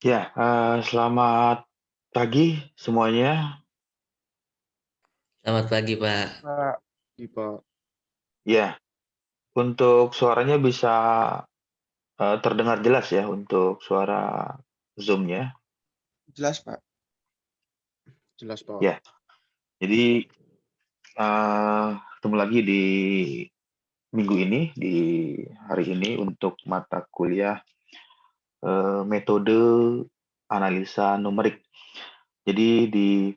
Ya, selamat pagi semuanya. Selamat pagi, Pak. Pak, di Pak. Ya, untuk suaranya bisa, terdengar jelas ya untuk suara Zoom-nya? Jelas, Pak. Jelas, Pak. Ya, jadi, ketemu lagi di minggu ini, di hari ini untuk mata kuliah, metode analisa numerik. Jadi di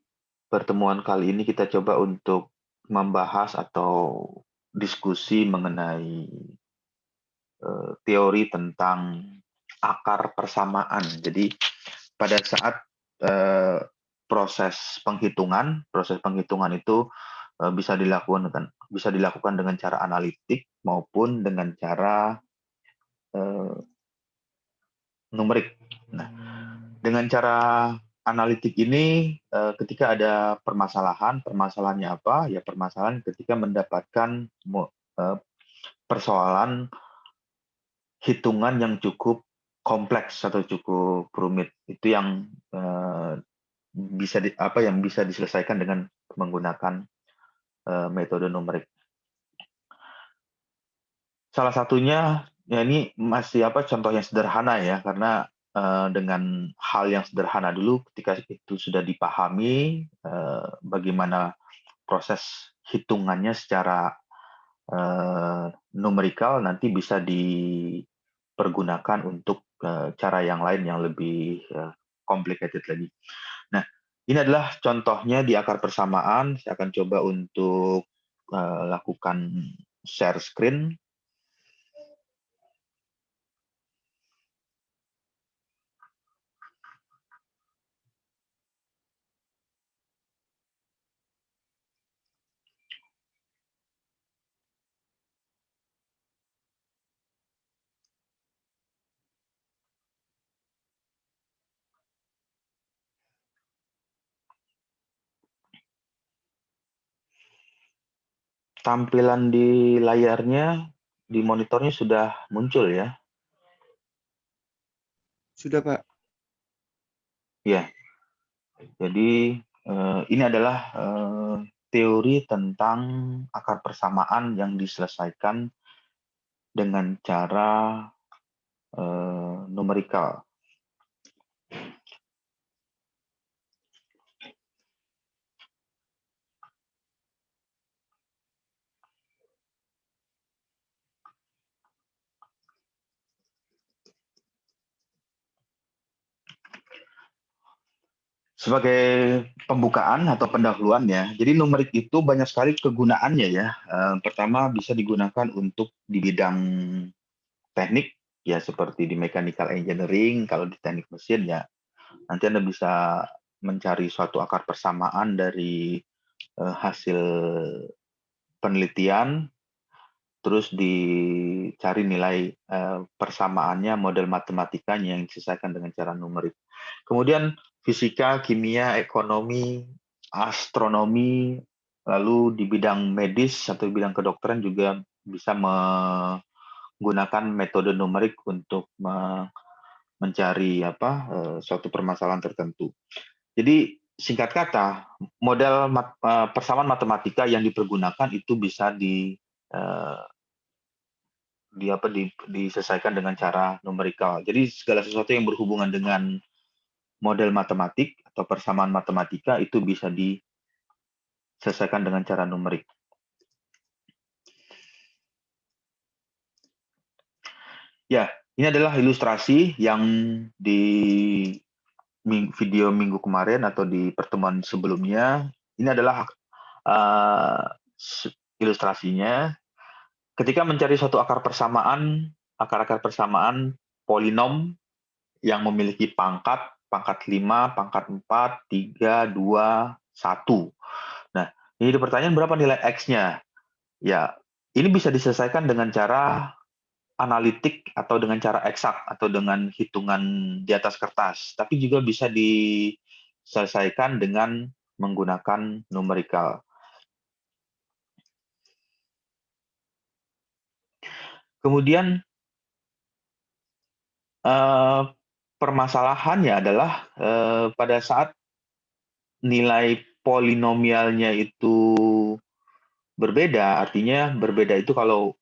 pertemuan kali ini kita coba untuk membahas atau diskusi mengenai teori tentang akar persamaan. Jadi pada saat eh, proses penghitungan itu bisa dilakukan dengan cara analitik maupun dengan cara eh, numerik. Nah, dengan cara analitik ini, ketika ada permasalahan, permasalahannya apa? Ya permasalahan ketika mendapatkan persoalan hitungan yang cukup kompleks atau cukup rumit. Itu yang, yang bisa diselesaikan dengan menggunakan, metode numerik. Salah satunya, ya ini masih contoh yang sederhana ya, karena, dengan hal yang sederhana dulu ketika itu sudah dipahami, bagaimana proses hitungannya secara, numerikal, nanti bisa dipergunakan untuk, cara yang lain yang lebih, complicated lagi. Nah, ini adalah contohnya di akar persamaan. Saya akan coba untuk, lakukan share screen. Tampilan di layarnya, di monitornya sudah muncul ya? Sudah, Pak. Ya. Jadi, ini adalah, teori tentang akar persamaan yang diselesaikan dengan cara, numerikal. Sebagai pembukaan atau pendahuluan ya, jadi numerik itu banyak sekali kegunaannya ya. Pertama bisa digunakan untuk di bidang teknik, ya seperti di mechanical engineering, kalau di teknik mesin ya nanti Anda bisa mencari suatu akar persamaan dari, hasil penelitian, terus dicari nilai, persamaannya, model matematikanya yang diselesaikan dengan cara numerik. Kemudian fisika, kimia, ekonomi, astronomi, lalu di bidang medis atau bidang kedokteran juga bisa menggunakan metode numerik untuk mencari suatu permasalahan tertentu. Jadi singkat kata, persamaan matematika yang dipergunakan itu bisa eee, diselesaikan dengan cara numerikal. Jadi segala sesuatu yang berhubungan dengan model matematik atau persamaan matematika itu bisa diselesaikan dengan cara numerik. Ya, ini adalah ilustrasi yang di video minggu kemarin atau di pertemuan sebelumnya. Ini adalah, eee, ilustrasinya. Ketika mencari suatu akar-akar persamaan polinom yang memiliki pangkat, pangkat 5, pangkat 4, 3, 2, 1. Nah, ini ada pertanyaan berapa nilai X-nya? Ya, ini bisa diselesaikan dengan cara analitik atau dengan cara eksak atau dengan hitungan di atas kertas, tapi juga bisa diselesaikan dengan menggunakan numerikal. Kemudian, permasalahannya adalah pada saat nilai polinomialnya itu berbeda, artinya berbeda itu kalau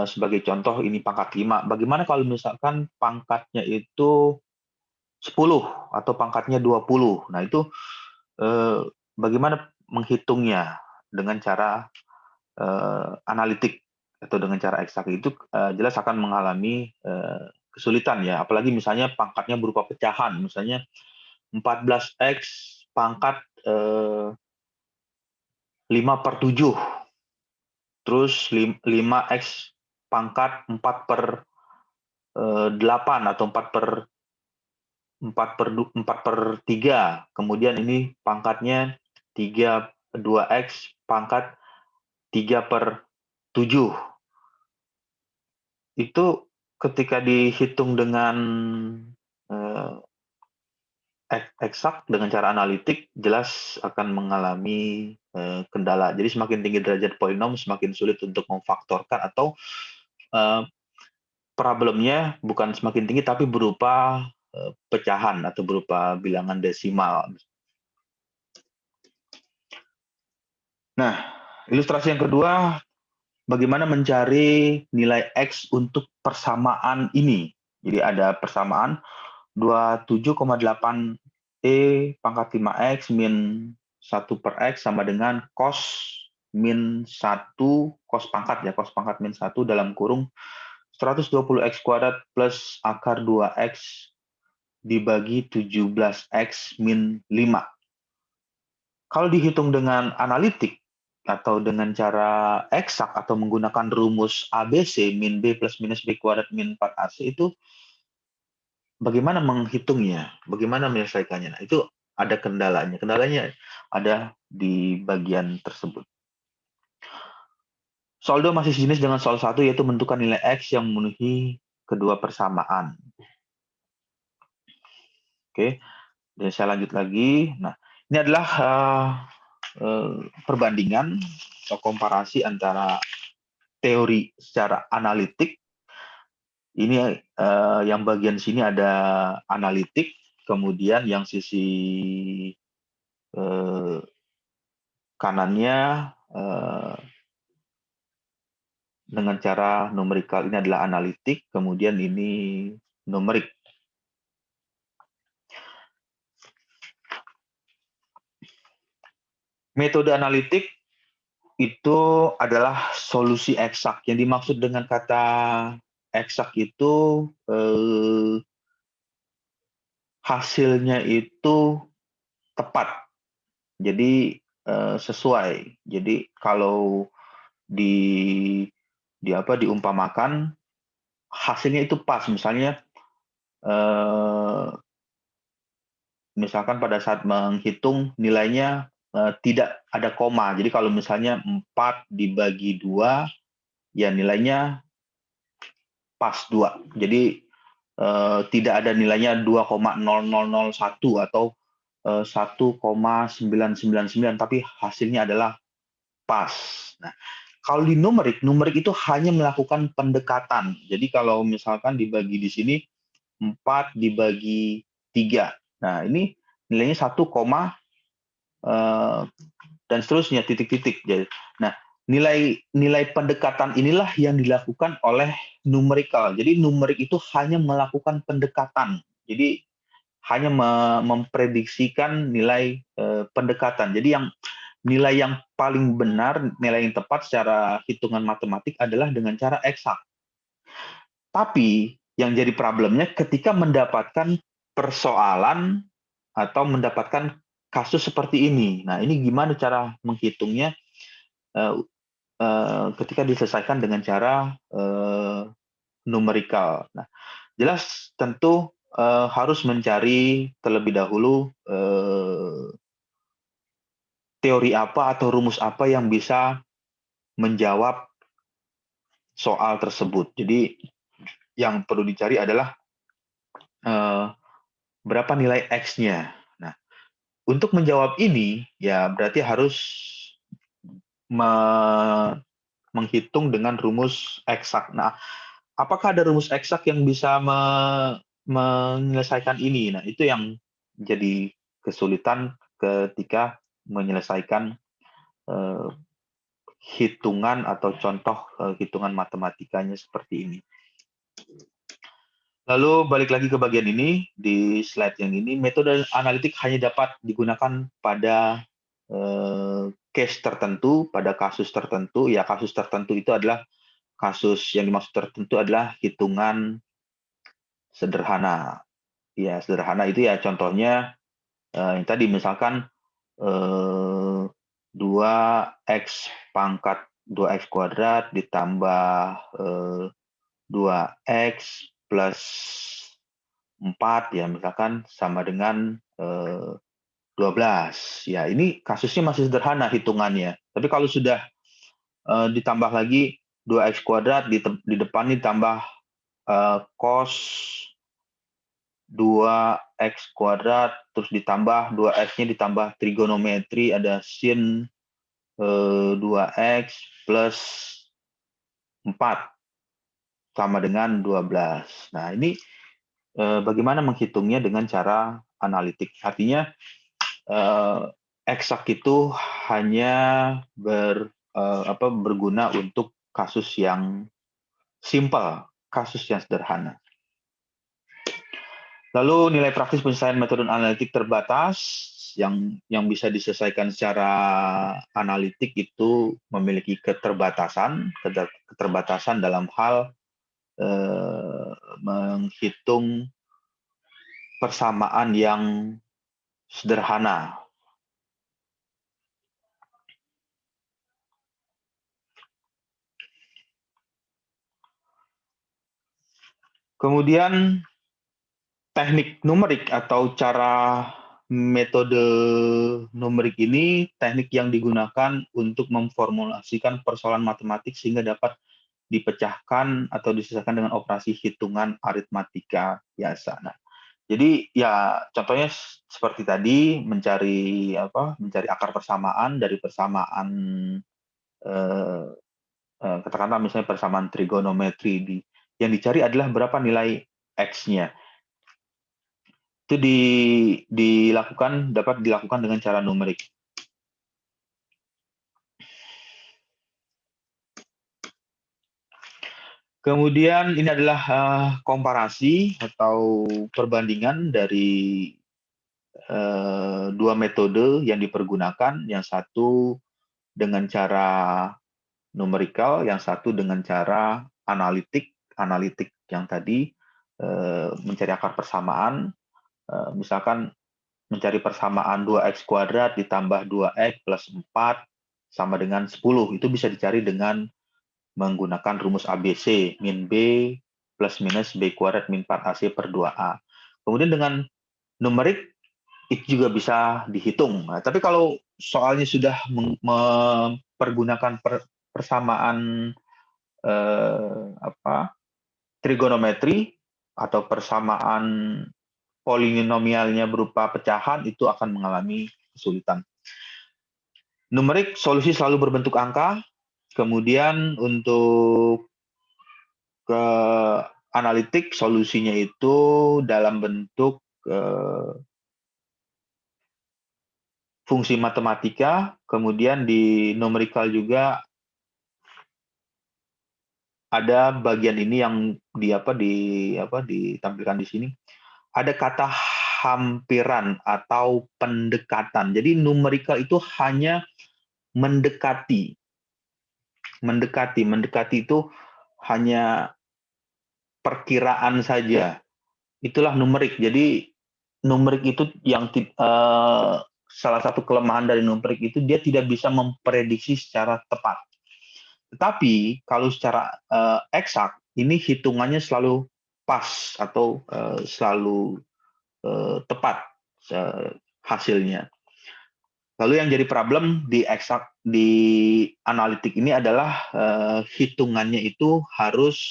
sebagai contoh ini pangkat 5. Bagaimana kalau misalkan pangkatnya itu 10 atau pangkatnya 20? Nah, itu bagaimana menghitungnya dengan cara analitik atau dengan cara eksak itu jelas akan mengalami kesulitan ya, apalagi misalnya pangkatnya berupa pecahan, misalnya 14x pangkat 5/7, terus 5x pangkat 4/8 atau 4/3, kemudian ini pangkatnya 2x pangkat 3/7. Itu ketika dihitung dengan eksak dengan cara analitik jelas akan mengalami kendala. Jadi semakin tinggi derajat polinom, semakin sulit untuk memfaktorkan atau problemnya bukan semakin tinggi tapi berupa pecahan atau berupa bilangan desimal. Nah, ilustrasi yang kedua, bagaimana mencari nilai X untuk persamaan ini. Jadi ada persamaan 27,8 pangkat 5x min 1/x sama dengan cos min 1 cos pangkat ya, cos pangkat min 1 dalam kurung 120x kuadrat plus akar 2x dibagi 17x min 5. Kalau dihitung dengan analitik atau dengan cara eksak atau menggunakan rumus ABC min B plus minus B kuadrat min 4AC itu bagaimana menghitungnya? Bagaimana menyelesaikannya? Nah, itu ada kendalanya. Kendalanya ada di bagian tersebut. Soal 2 masih sejenis dengan soal 1, yaitu menentukan nilai X yang memenuhi kedua persamaan. Oke, dan saya lanjut lagi. Nah, ini adalah perbandingan atau komparasi antara teori secara analitik. Ini yang bagian sini ada analitik, kemudian yang sisi kanannya dengan cara numerikal, ini adalah analitik, kemudian ini numerik. Metode analitik itu adalah solusi eksak. Yang dimaksud dengan kata eksak itu hasilnya itu tepat. Jadi sesuai. Jadi kalau diumpamakan hasilnya itu pas, misalnya misalkan pada saat menghitung nilainya tidak ada koma. Jadi kalau misalnya 4 dibagi 2, ya nilainya pas 2. Jadi tidak ada nilainya 2,0001 atau 1,999, tapi hasilnya adalah pas. Nah, kalau di numerik itu hanya melakukan pendekatan. Jadi kalau misalkan dibagi di sini 4 dibagi 3. Nah, ini nilainya 1, dan seterusnya titik-titik. Nah, nilai pendekatan inilah yang dilakukan oleh numerikal. Jadi numerik itu hanya melakukan pendekatan. Jadi hanya memprediksikan nilai pendekatan. Jadi nilai yang paling benar, nilai yang tepat secara hitungan matematik adalah dengan cara eksak. Tapi yang jadi problemnya ketika mendapatkan persoalan atau mendapatkan kasus seperti ini. Nah, ini gimana cara menghitungnya ketika diselesaikan dengan cara numerikal. Nah, jelas tentu harus mencari terlebih dahulu teori apa atau rumus apa yang bisa menjawab soal tersebut. Jadi yang perlu dicari adalah berapa nilai X-nya. Nah, untuk menjawab ini, ya berarti harus menghitung dengan rumus eksak. Nah, apakah ada rumus eksak yang bisa menyelesaikan ini. Nah, itu yang jadi kesulitan ketika menyelesaikan hitungan atau contoh hitungan matematikanya seperti ini. Lalu balik lagi ke bagian ini, di slide yang ini, metode analitik hanya dapat digunakan pada case tertentu, pada kasus tertentu. Ya, kasus tertentu itu adalah kasus yang dimaksud tertentu adalah hitungan sederhana. Ya, sederhana itu ya contohnya yang tadi misalkan 2x pangkat 2x kuadrat ditambah 2x plus 4 ya misalkan sama dengan 12. Ya, ini kasusnya masih sederhana hitungannya. Tapi kalau sudah ditambah lagi 2x kuadrat di depan ditambah cos 2x kuadrat, terus ditambah 2x-nya ditambah trigonometri, ada sin 2x plus 4 sama dengan 12. Nah, ini bagaimana menghitungnya dengan cara analitik. Artinya, eksak itu hanya berguna untuk kasus yang simpel, kasus yang sederhana. Lalu nilai praktis penyelesaian metode analitik terbatas yang bisa diselesaikan secara analitik itu memiliki keterbatasan dalam hal menghitung persamaan yang sederhana. Kemudian teknik numerik atau cara metode numerik ini teknik yang digunakan untuk memformulasikan persoalan matematik sehingga dapat dipecahkan atau diselesaikan dengan operasi hitungan aritmatika biasa. Nah, jadi ya contohnya seperti tadi mencari akar persamaan dari persamaan katakanlah misalnya persamaan trigonometri yang dicari adalah berapa nilai x-nya. Itu dapat dilakukan dengan cara numerik. Kemudian ini adalah komparasi atau perbandingan dari dua metode yang dipergunakan, yang satu dengan cara numerikal, yang satu dengan cara analitik. Analitik yang tadi mencari akar persamaan, misalkan mencari persamaan 2x kuadrat ditambah 2x plus 4 sama dengan 10. Itu bisa dicari dengan menggunakan rumus ABC, min B plus minus B kuadrat min 4AC per 2A. Kemudian dengan numerik, itu juga bisa dihitung. Nah, tapi kalau soalnya sudah mempergunakan persamaan trigonometri atau persamaan polinomialnya berupa pecahan, itu akan mengalami kesulitan. Numerik, solusi selalu berbentuk angka. Kemudian untuk ke analitik, solusinya itu dalam bentuk fungsi matematika. Kemudian di numerikal juga ada bagian ini yang ditampilkan di sini. Ada kata hampiran atau pendekatan. Jadi numerikal itu hanya mendekati. Mendekati itu hanya perkiraan saja. Itulah numerik. Jadi numerik itu yang salah satu kelemahan dari numerik itu dia tidak bisa memprediksi secara tepat. Tetapi kalau secara eksak ini hitungannya selalu pas atau selalu tepat hasilnya. Lalu yang jadi problem di analitik ini adalah hitungannya itu harus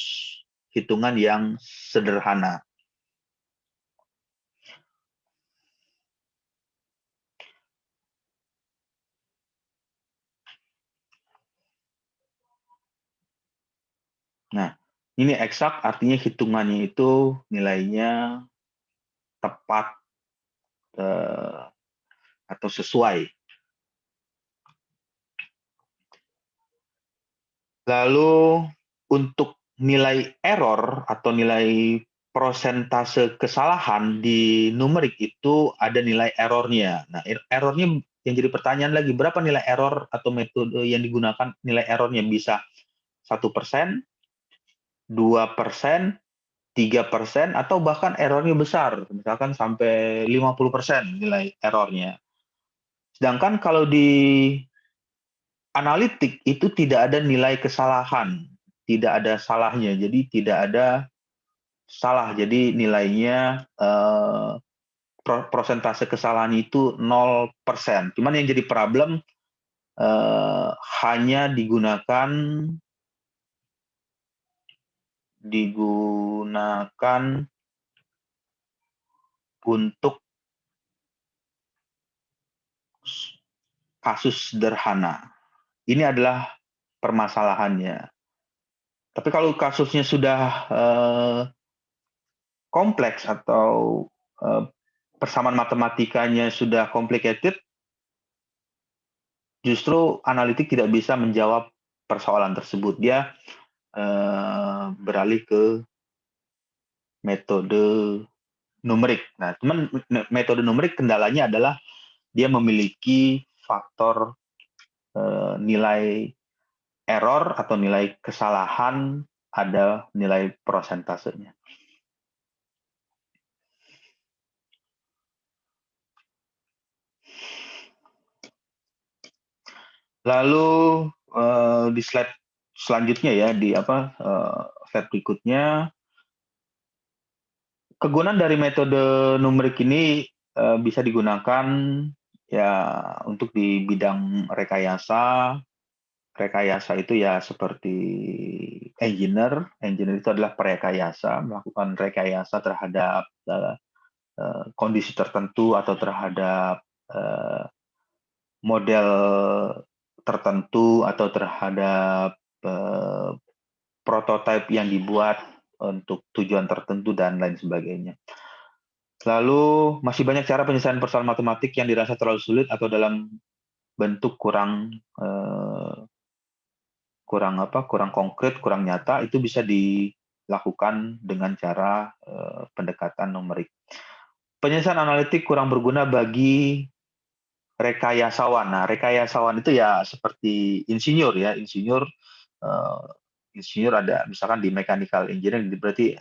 hitungan yang sederhana. Nah, Ini eksak artinya hitungannya itu nilainya tepat atau sesuai. Lalu untuk nilai error atau nilai persentase kesalahan di numerik itu ada nilai errornya. Nah, errornya yang jadi pertanyaan lagi, berapa nilai error atau metode yang digunakan nilai errornya? Bisa 1%, 2%, 3%, atau bahkan errornya besar, misalkan sampai 50% nilai errornya. Sedangkan kalau di analitik itu tidak ada nilai kesalahan, tidak ada salahnya, jadi tidak ada salah, jadi nilainya persentase kesalahan itu 0%. Cuman yang jadi problem hanya digunakan untuk kasus sederhana. Ini adalah permasalahannya. Tapi kalau kasusnya sudah kompleks atau persamaan matematikanya sudah complicated, justru analitik tidak bisa menjawab persoalan tersebut. Dia beralih ke metode numerik. Nah, cuman metode numerik kendalanya adalah dia memiliki faktor nilai error atau nilai kesalahan, ada nilai prosentasenya. Lalu di slide selanjutnya ya, di slide berikutnya, kegunaan dari metode numerik ini bisa digunakan ya untuk di bidang rekayasa. Rekayasa itu ya seperti engineer itu adalah perekayasa, melakukan rekayasa terhadap kondisi tertentu atau terhadap model tertentu atau terhadap prototipe yang dibuat untuk tujuan tertentu dan lain sebagainya. Lalu masih banyak cara penyelesaian persoalan matematik yang dirasa terlalu sulit atau dalam bentuk kurang konkret, kurang nyata, itu bisa dilakukan dengan cara pendekatan numerik. Penyelesaian analitik kurang berguna bagi rekayasawan. Nah, rekayasawan itu ya seperti insinyur ya, insinyur ada misalkan di mechanical engineering, berarti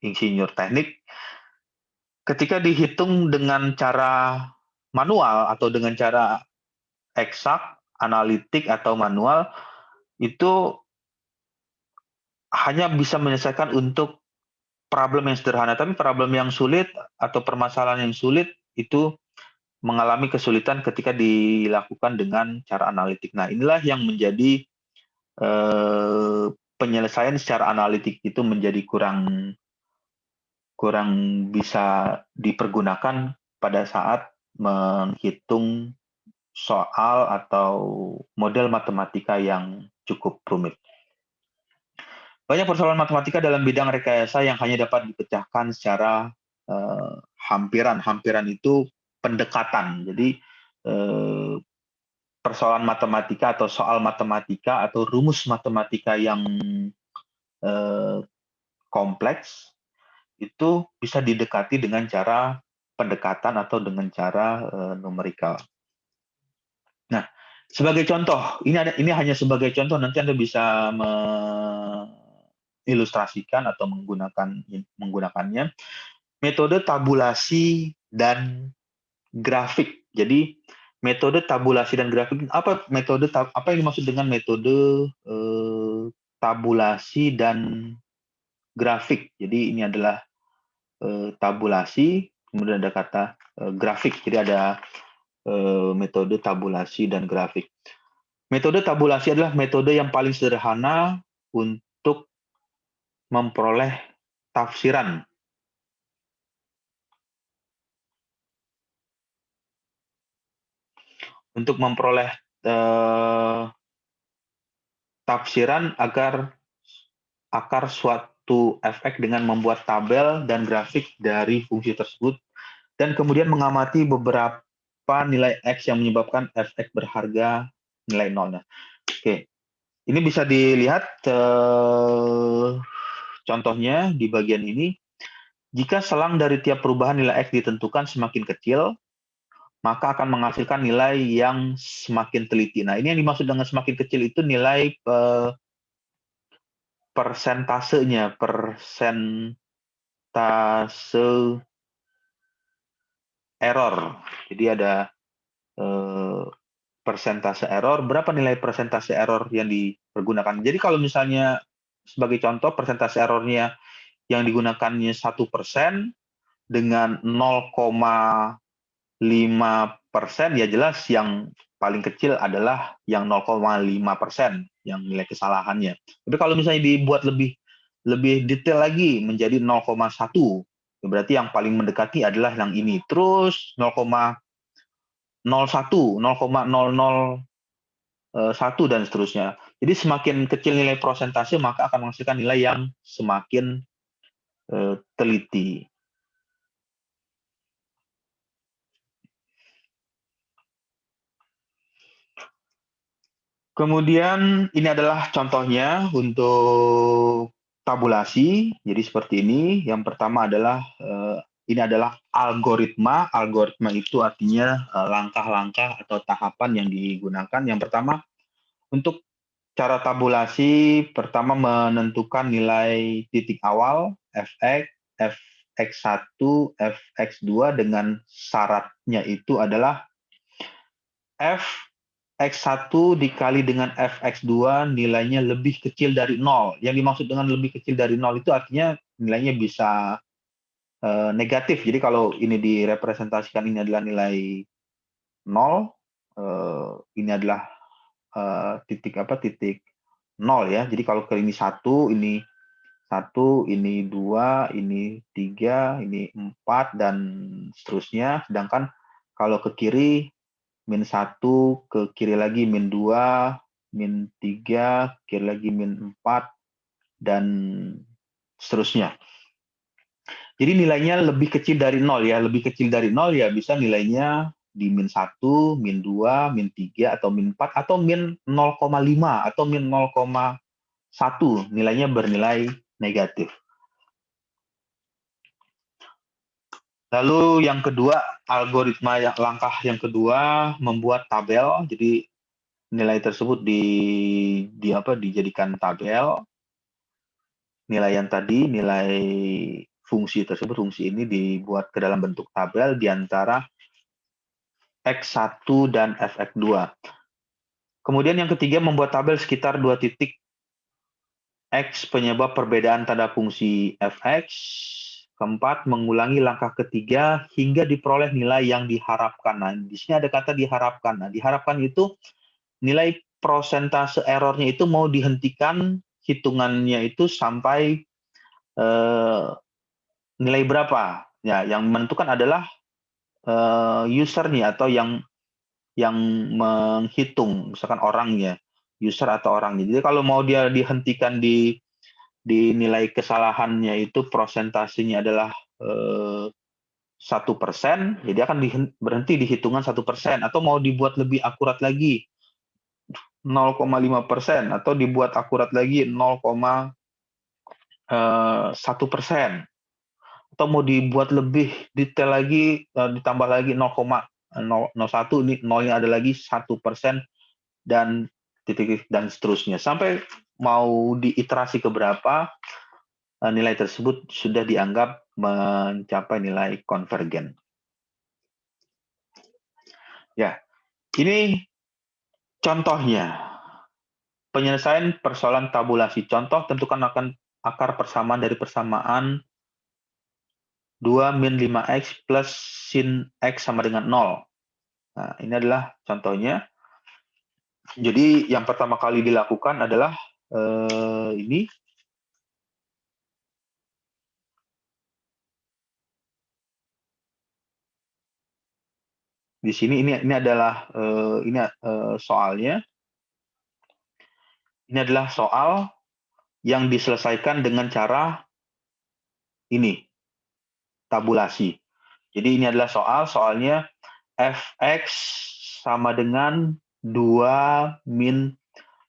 insinyur teknik. Ketika dihitung dengan cara manual atau dengan cara eksak, analitik atau manual, itu hanya bisa menyelesaikan untuk problem yang sederhana, tapi problem yang sulit atau permasalahan yang sulit itu mengalami kesulitan ketika dilakukan dengan cara analitik. Nah, inilah yang menjadi penyelesaian secara analitik itu menjadi kurang bisa dipergunakan pada saat menghitung soal atau model matematika yang cukup rumit. Banyak persoalan matematika dalam bidang rekayasa yang hanya dapat dipecahkan secara hampiran. Hampiran itu pendekatan. Jadi persoalan matematika atau soal matematika atau rumus matematika yang kompleks itu bisa didekati dengan cara pendekatan atau dengan cara numerikal. Nah, sebagai contoh, ini hanya sebagai contoh, nanti Anda bisa mengilustrasikan atau menggunakannya. Metode tabulasi dan grafik. Jadi metode tabulasi dan grafik, apa yang dimaksud dengan metode tabulasi dan grafik? Jadi ini adalah tabulasi, kemudian ada kata grafik. Jadi ada metode tabulasi dan grafik. Metode tabulasi adalah metode yang paling sederhana untuk memperoleh tafsiran. Untuk memperoleh tafsiran agar akar suatu fx dengan membuat tabel dan grafik dari fungsi tersebut, dan kemudian mengamati beberapa nilai x yang menyebabkan fx berharga nilai 0. Nah, oke, ini bisa dilihat contohnya di bagian ini. Jika selang dari tiap perubahan nilai x ditentukan semakin kecil, maka akan menghasilkan nilai yang semakin teliti. Nah, ini yang dimaksud dengan semakin kecil itu nilai persentasenya, persentase error. Jadi ada persentase error, berapa nilai persentase error yang dipergunakan. Jadi kalau misalnya sebagai contoh persentase errornya yang digunakannya 1% dengan 0,5%, ya jelas yang paling kecil adalah yang 0,5% yang nilai kesalahannya. Tapi kalau misalnya dibuat lebih detail lagi menjadi 0,1, berarti yang paling mendekati adalah yang ini. Terus 0,01, 0,001 dan seterusnya. Jadi semakin kecil nilai persentase maka akan menghasilkan nilai yang semakin teliti. Kemudian ini adalah contohnya untuk tabulasi. Jadi seperti ini. Yang pertama adalah ini adalah algoritma. Algoritma itu artinya langkah-langkah atau tahapan yang digunakan. Yang pertama, untuk cara tabulasi, pertama menentukan nilai titik awal fx, fx1, fx2 dengan syaratnya itu adalah fx1 dikali dengan fx2 nilainya lebih kecil dari 0. Yang dimaksud dengan lebih kecil dari 0 itu artinya nilainya bisa negatif. Jadi kalau ini direpresentasikan ini adalah nilai 0, ini adalah titik 0 ya. Jadi kalau ke ini 1, ini 2, ini 3, ini 4, dan seterusnya. Sedangkan kalau ke kiri, -1, ke kiri lagi -2, -3, kiri lagi -4, dan seterusnya. Jadi nilainya lebih kecil dari 0 ya. Lebih kecil dari 0 ya bisa nilainya di -1, -2, -3, atau -4, atau -0,5, atau -0,1. Nilainya bernilai negatif. Lalu yang kedua, algoritma langkah yang kedua membuat tabel. Jadi nilai tersebut dijadikan tabel. Nilai yang tadi, nilai fungsi tersebut, fungsi ini dibuat ke dalam bentuk tabel di antara x1 dan fx2. Kemudian yang ketiga membuat tabel sekitar 2 titik x penyebab perbedaan tanda fungsi fx. Keempat, mengulangi langkah ketiga hingga diperoleh nilai yang diharapkan. Nah, di sini ada kata diharapkan. Nah, diharapkan itu nilai persentase errornya itu mau dihentikan hitungannya itu sampai nilai berapa. Ya, yang menentukan adalah user-nya atau yang menghitung, misalkan orangnya, user atau orangnya. Jadi kalau mau dia dihentikan di nilai kesalahannya itu prosentasenya adalah 1%, jadi akan berhenti di hitungan 1%, atau mau dibuat lebih akurat lagi 0,5%, atau dibuat akurat lagi 0,1%, atau mau dibuat lebih detail lagi ditambah lagi 0,01, ini nolnya ada lagi 1%, dan titik dan seterusnya sampai mau diiterasi ke berapa nilai tersebut sudah dianggap mencapai nilai konvergen. Ya, ini contohnya. Penyelesaian persoalan tabulasi. Contoh, tentukan akar persamaan dari persamaan 2 min 5x plus sin x sama dengan 0. Nah, ini adalah contohnya. Jadi yang pertama kali dilakukan adalah ini. Di sini ini adalah soalnya. Ini adalah soal yang diselesaikan dengan cara ini, tabulasi. Jadi ini adalah soalnya fx sama dengan 2 min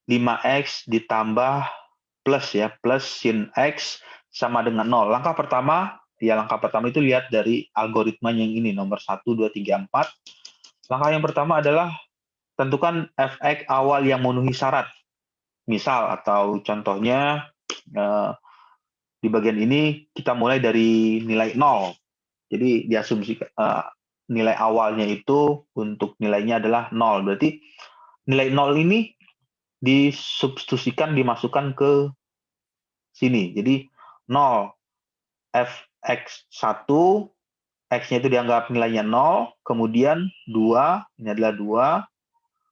5x ditambah plus ya, plus sin x sama dengan 0. Langkah pertama itu lihat dari algoritma yang ini, nomor 1, 2, 3, 4. Langkah yang pertama adalah tentukan fx awal yang memenuhi syarat. Misal atau contohnya di bagian ini kita mulai dari nilai 0. Jadi diasumsikan nilai awalnya itu untuk nilainya adalah 0. Berarti nilai 0 ini disubstitusikan, dimasukkan ke sini. Jadi 0 fx1, x-nya itu dianggap nilainya 0, kemudian 2, ini adalah 2,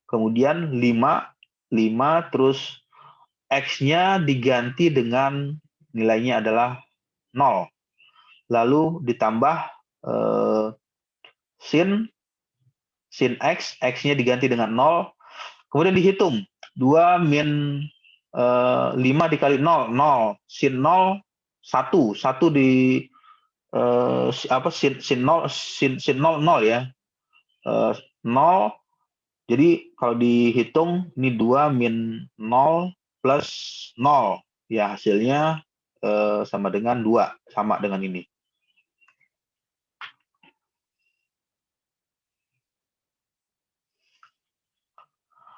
kemudian 5, terus x-nya diganti dengan nilainya adalah 0. Lalu ditambah sin x, x-nya diganti dengan 0, kemudian dihitung 2 min 5 dikali 0, 0, sin 0 1 di sin 0 0 ya, 0. Jadi kalau dihitung ini 2 min 0 plus 0 ya, hasilnya sama dengan 2, sama dengan ini.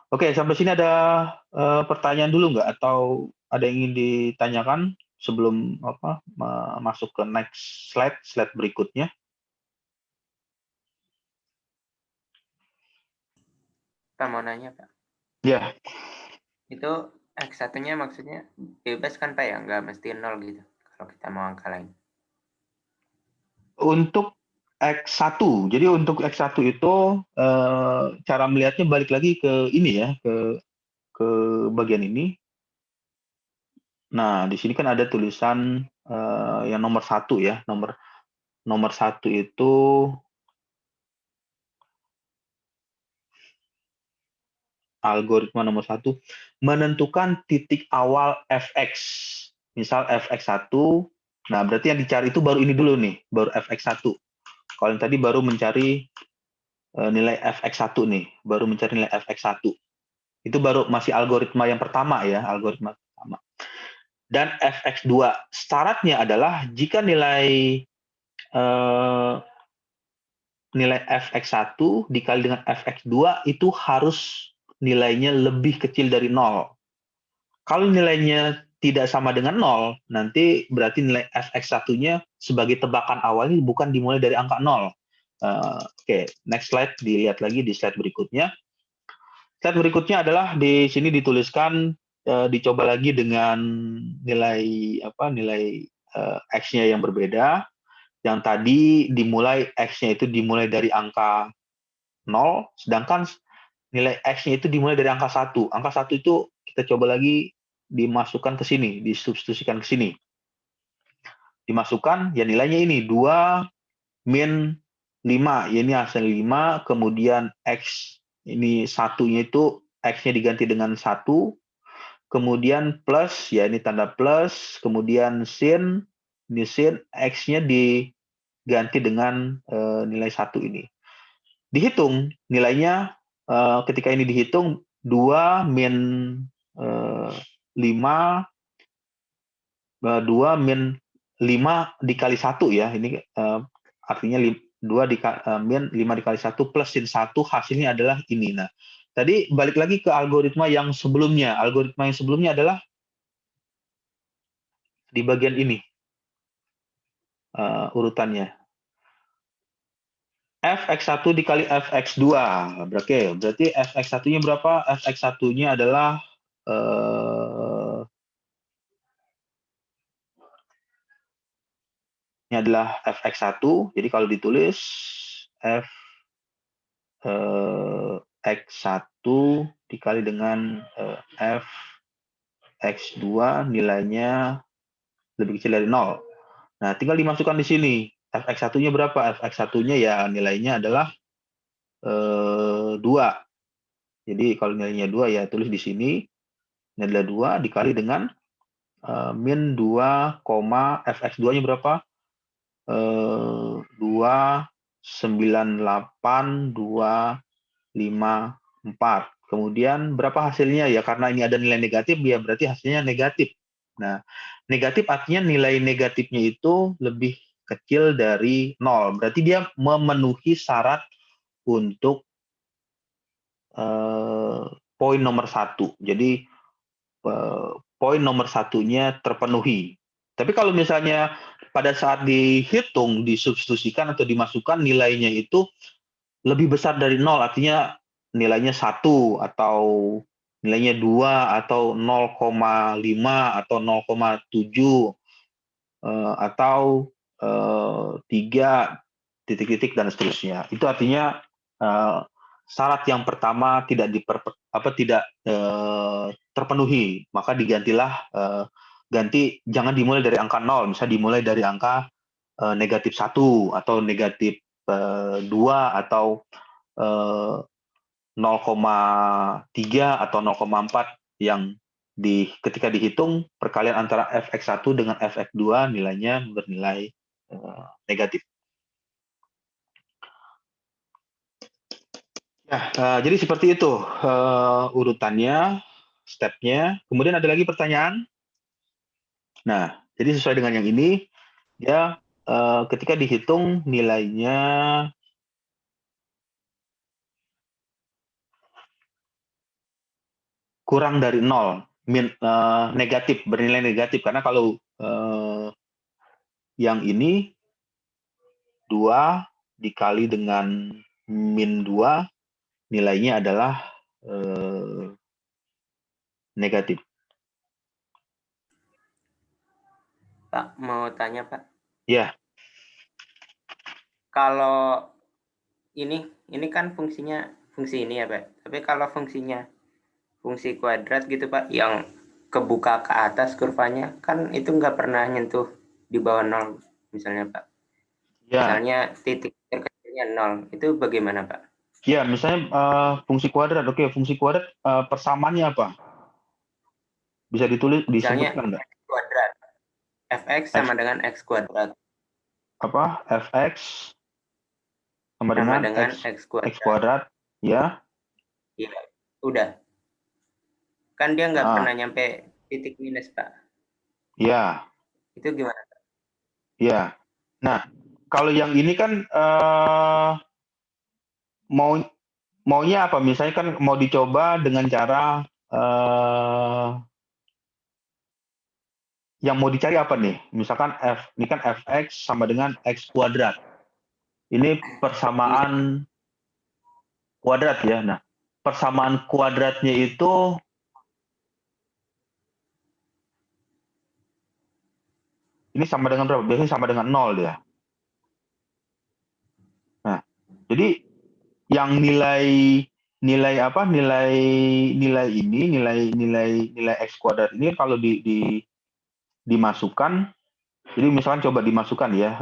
Oke, sampai sini ada pertanyaan dulu nggak? Atau ada yang ingin ditanyakan sebelum masuk ke next slide berikutnya? Pak, mau nanya, Pak. Ya. Itu X1-nya maksudnya bebas kan, Pak, ya? Nggak mesti 0 gitu, kalau kita mau angka lain. Untuk X1, jadi untuk X1 itu cara melihatnya balik lagi ke ini ya, ke bagian ini. Nah, di sini kan ada tulisan yang nomor 1 ya, nomor 1 itu algoritma nomor 1 menentukan titik awal fx. Misal fx1, nah berarti yang dicari itu baru ini dulu nih, baru fx1. Kalau yang tadi baru mencari nilai fx1 nih, baru mencari nilai fx1. Itu baru masih algoritma yang pertama ya, algoritma pertama. Dan fx2 syaratnya adalah jika nilai fx1 dikali dengan fx2 itu harus nilainya lebih kecil dari 0. Kalau nilainya tidak sama dengan 0, nanti berarti nilai fx1-nya sebagai tebakan awalnya bukan dimulai dari angka 0. Oke, next slide, dilihat lagi di slide berikutnya. Slide berikutnya adalah di sini dituliskan dicoba lagi dengan nilai x-nya yang berbeda. Yang tadi dimulai x-nya itu dimulai dari angka 0, sedangkan nilai x-nya itu dimulai dari angka 1. Angka 1 itu kita coba lagi dimasukkan ke sini, disubstitusikan ke sini. Dimasukkan, ya nilainya ini 2 min 5, ya ini hasil 5, kemudian x ini satunya itu x-nya diganti dengan 1, kemudian plus, ya ini tanda plus, kemudian sin, ini sin, x-nya diganti dengan nilai 1 ini. Dihitung nilainya, ketika ini dihitung 2 min 5, 2 min 5 dikali 1 ya, ini artinya 2 min 5 dikali 1 plus sin 1, hasilnya adalah ini. Nah, tadi balik lagi ke algoritma yang sebelumnya. Algoritma yang sebelumnya adalah di bagian ini urutannya. fx1 dikali fx2. Berarti fx1-nya berapa? Fx1-nya adalah ini adalah fx1. Jadi kalau ditulis fx1 dikali dengan fx2 nilainya lebih kecil dari 0. Nah, tinggal dimasukkan di sini. Fx1-nya berapa? Fx1-nya ya nilainya adalah 2. Jadi kalau nilainya 2 ya tulis di sini. Ini adalah 2 dikali dengan min 2, fx2-nya berapa? 298,254. Kemudian berapa hasilnya ya? Karena ini ada nilai negatif, ya berarti hasilnya negatif. Nah, negatif artinya nilai negatifnya itu lebih kecil dari 0. Berarti dia memenuhi syarat untuk poin nomor 1. Jadi poin nomor 1-nya terpenuhi. Tapi kalau misalnya pada saat dihitung, disubstitusikan atau dimasukkan nilainya itu lebih besar dari 0, artinya nilainya 1 atau nilainya 2 atau 0,5 atau 0,7 atau 3 titik-titik dan seterusnya. Itu artinya syarat yang pertama tidak terpenuhi, maka digantilah jangan dimulai dari angka 0, misalnya dimulai dari angka negatif 1 atau negatif 2 atau 0,3 atau 0,4 yang ketika dihitung perkalian antara fx1 dengan fx2 nilainya bernilai negatif. Ya, jadi seperti itu urutannya, stepnya. Kemudian ada lagi pertanyaan. Nah, jadi sesuai dengan yang ini, ya ketika dihitung nilainya kurang dari 0, negatif, bernilai negatif. Karena kalau yang ini 2 dikali dengan min 2, nilainya adalah negatif. Pak, mau tanya, Pak. Ya. Kalau ini kan fungsinya fungsi ini ya, Pak. Tapi kalau fungsinya fungsi kuadrat gitu, Pak, yang kebuka ke atas kurvanya, kan itu nggak pernah nyentuh di bawah 0, misalnya, Pak. Ya. Misalnya titik terkecilnya 0, itu bagaimana, Pak? Ya, misalnya fungsi kuadrat. Oke, fungsi kuadrat persamaannya apa? Bisa Misalnya disebutkan nggak? x kuadrat. Fx sama dengan x kuadrat. Apa? Fx sama dengan x kuadrat. X kuadrat, ya? Iya, udah. Kan dia nggak pernah nyampe titik minus, Pak. Ya. Itu gimana, Pak? Ya. Nah, kalau yang ini kan maunya apa? Misalnya kan mau dicoba dengan cara yang mau dicari apa nih? Misalkan ini kan fx sama dengan x kuadrat. Ini persamaan kuadrat ya. Nah, persamaan kuadratnya itu ini sama dengan berapa? Biasanya sama dengan 0 dia. Nah, jadi yang nilai x kuadrat ini kalau dimasukkan, jadi misalkan coba dimasukkan ya,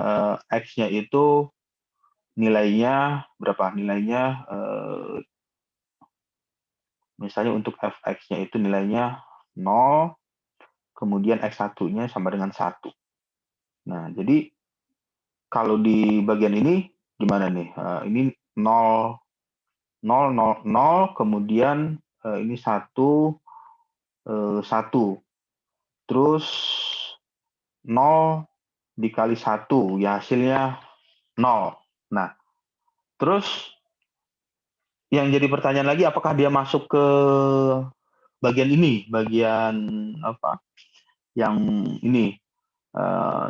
x-nya itu nilainya berapa? Nilainya misalnya untuk fx-nya itu nilainya 0, kemudian x1-nya sama dengan 1. Nah, jadi kalau di bagian ini gimana nih? Ini 0, 0, 0, 0, kemudian ini 1, 1. Terus 0 dikali 1, ya hasilnya 0. Nah, terus yang jadi pertanyaan lagi, apakah dia masuk ke bagian ini, bagian apa? Yang ini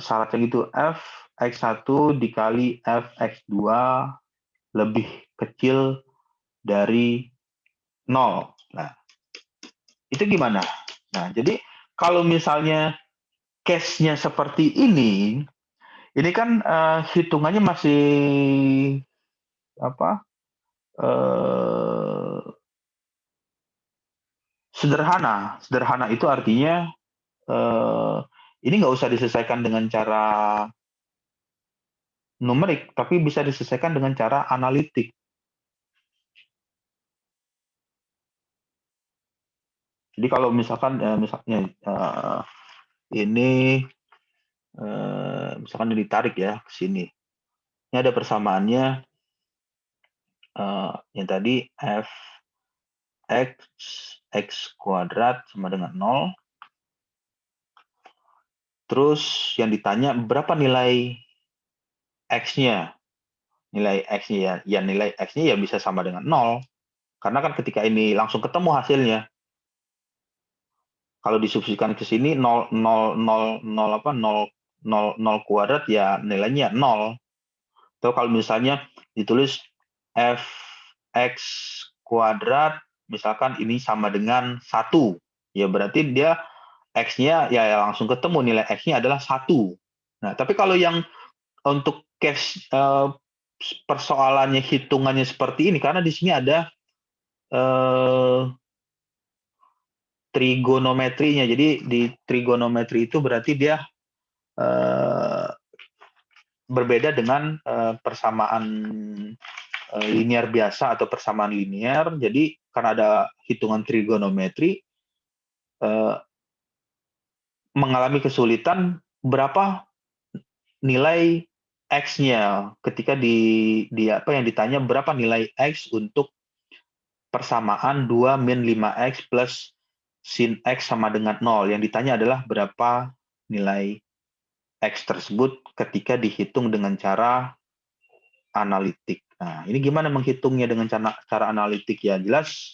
syaratnya gitu, f x1 dikali f x2 lebih kecil dari 0. Nah, itu gimana? Nah, jadi kalau misalnya case-nya seperti ini kan hitungannya masih apa? Sederhana. Sederhana itu artinya ini nggak usah diselesaikan dengan cara numerik, tapi bisa diselesaikan dengan cara analitik. Jadi kalau misalkan misalnya ini misalkan ditarik ya ke sini. Ini ada persamaannya yang tadi f x kuadrat sama dengan 0. Terus yang ditanya berapa nilai x-nya? Nilai x-nya ya nilai x-nya ya bisa sama dengan 0. Karena kan ketika ini langsung ketemu hasilnya. Kalau disubstitusikan ke sini 0 kuadrat ya nilainya 0. Atau kalau misalnya ditulis fx kuadrat misalkan ini sama dengan 1. Ya berarti dia x-nya ya langsung ketemu nilai x-nya adalah 1. Nah, tapi kalau yang untuk case persoalannya hitungannya seperti ini karena di sini ada trigonometrinya. Jadi di trigonometri itu berarti dia berbeda dengan persamaan linear biasa atau persamaan linear. Jadi karena ada hitungan trigonometri mengalami kesulitan berapa nilai x-nya ketika di apa yang ditanya berapa nilai x untuk persamaan 2 min 5x plus sin x sama dengan 0. Yang ditanya adalah berapa nilai x tersebut ketika dihitung dengan cara analitik. Nah, ini gimana menghitungnya dengan cara analitik ya? Jelas